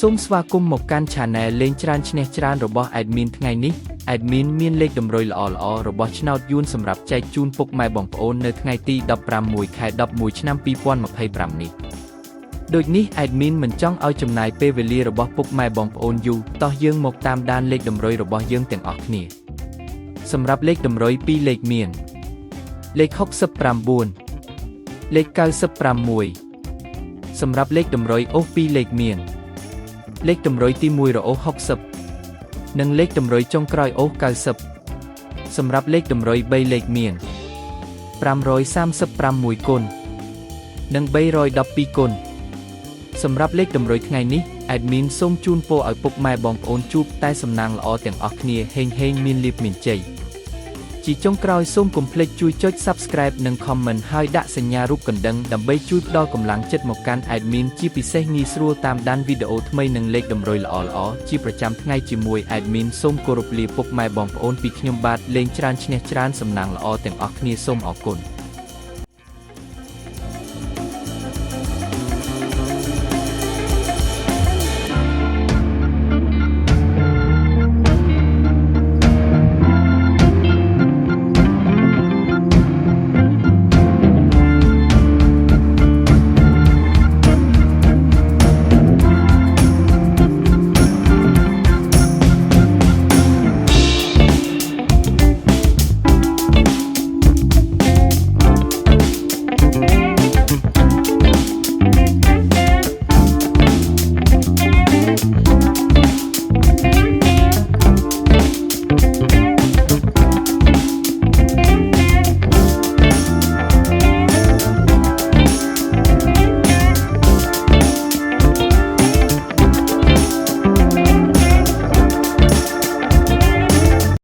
សូមស្វាគមន៍មកកាន់ Channel លេងច្រើនឈ្នះច្រើនរបស់ Admin ថ្ងៃនេះ Admin មានលេខតម្រុយល្អៗរបស់ឆ្នោតយួនសម្រាប់ចែកជូនពុកម៉ែបងប្អូននៅថ្ងៃទី15 ខែ11 ឆ្នាំ2025នេះដូចនេះ Admin មិនចង់ឲ្យចំណាយពេលវេលារបស់ពុកម៉ែបងប្អូនយូរតោះយើងមកតាមដានលេខតម្រុយរបស់យើងទាំងអស់គ្នាសម្រាប់លេខតម្រុយ2លេខមានលេខ69លេខ96សម្រាប់លេខតម្រុយអូស2លេខមានលេខតម្រុយទី1រអូស60និងលេខតម្រុយចុងក្រោយអូស90សម្រាប់លេខតម្រុយ3លេខមាន536គុណនិង312គុណសម្រាប់លេខតម្រុយថ្ងៃនេះ Admin សូមជូនពរឲ្យពុកម៉ែបងប្អូនជួបតែសំណាងល្អទាំងអស់គ្នាហេងមានលាភមានជ័យជាចុងក្រោយសូមកុំភ្លេចជួយចុច Subscribe និង Comment ហើយដាក់សញ្ញារូបកណ្ដឹងដើម្បីជួយផ្ដល់កម្លាំងចិត្តមកកាន់ Admin ជាពិសេសងាយស្រួលតាមដានវីដេអូថ្មីនិងលេខតម្រុយល្អៗជាប្រចាំថ្ងៃជាមួយ Admin សូមគោរពលាពុកម៉ែបងប្អូនពីខ្ញុំបាទលេងច្រើនឈ្នះច្រើនសំណាងល្អទាំងអស់គ្នាសូមអរគុណ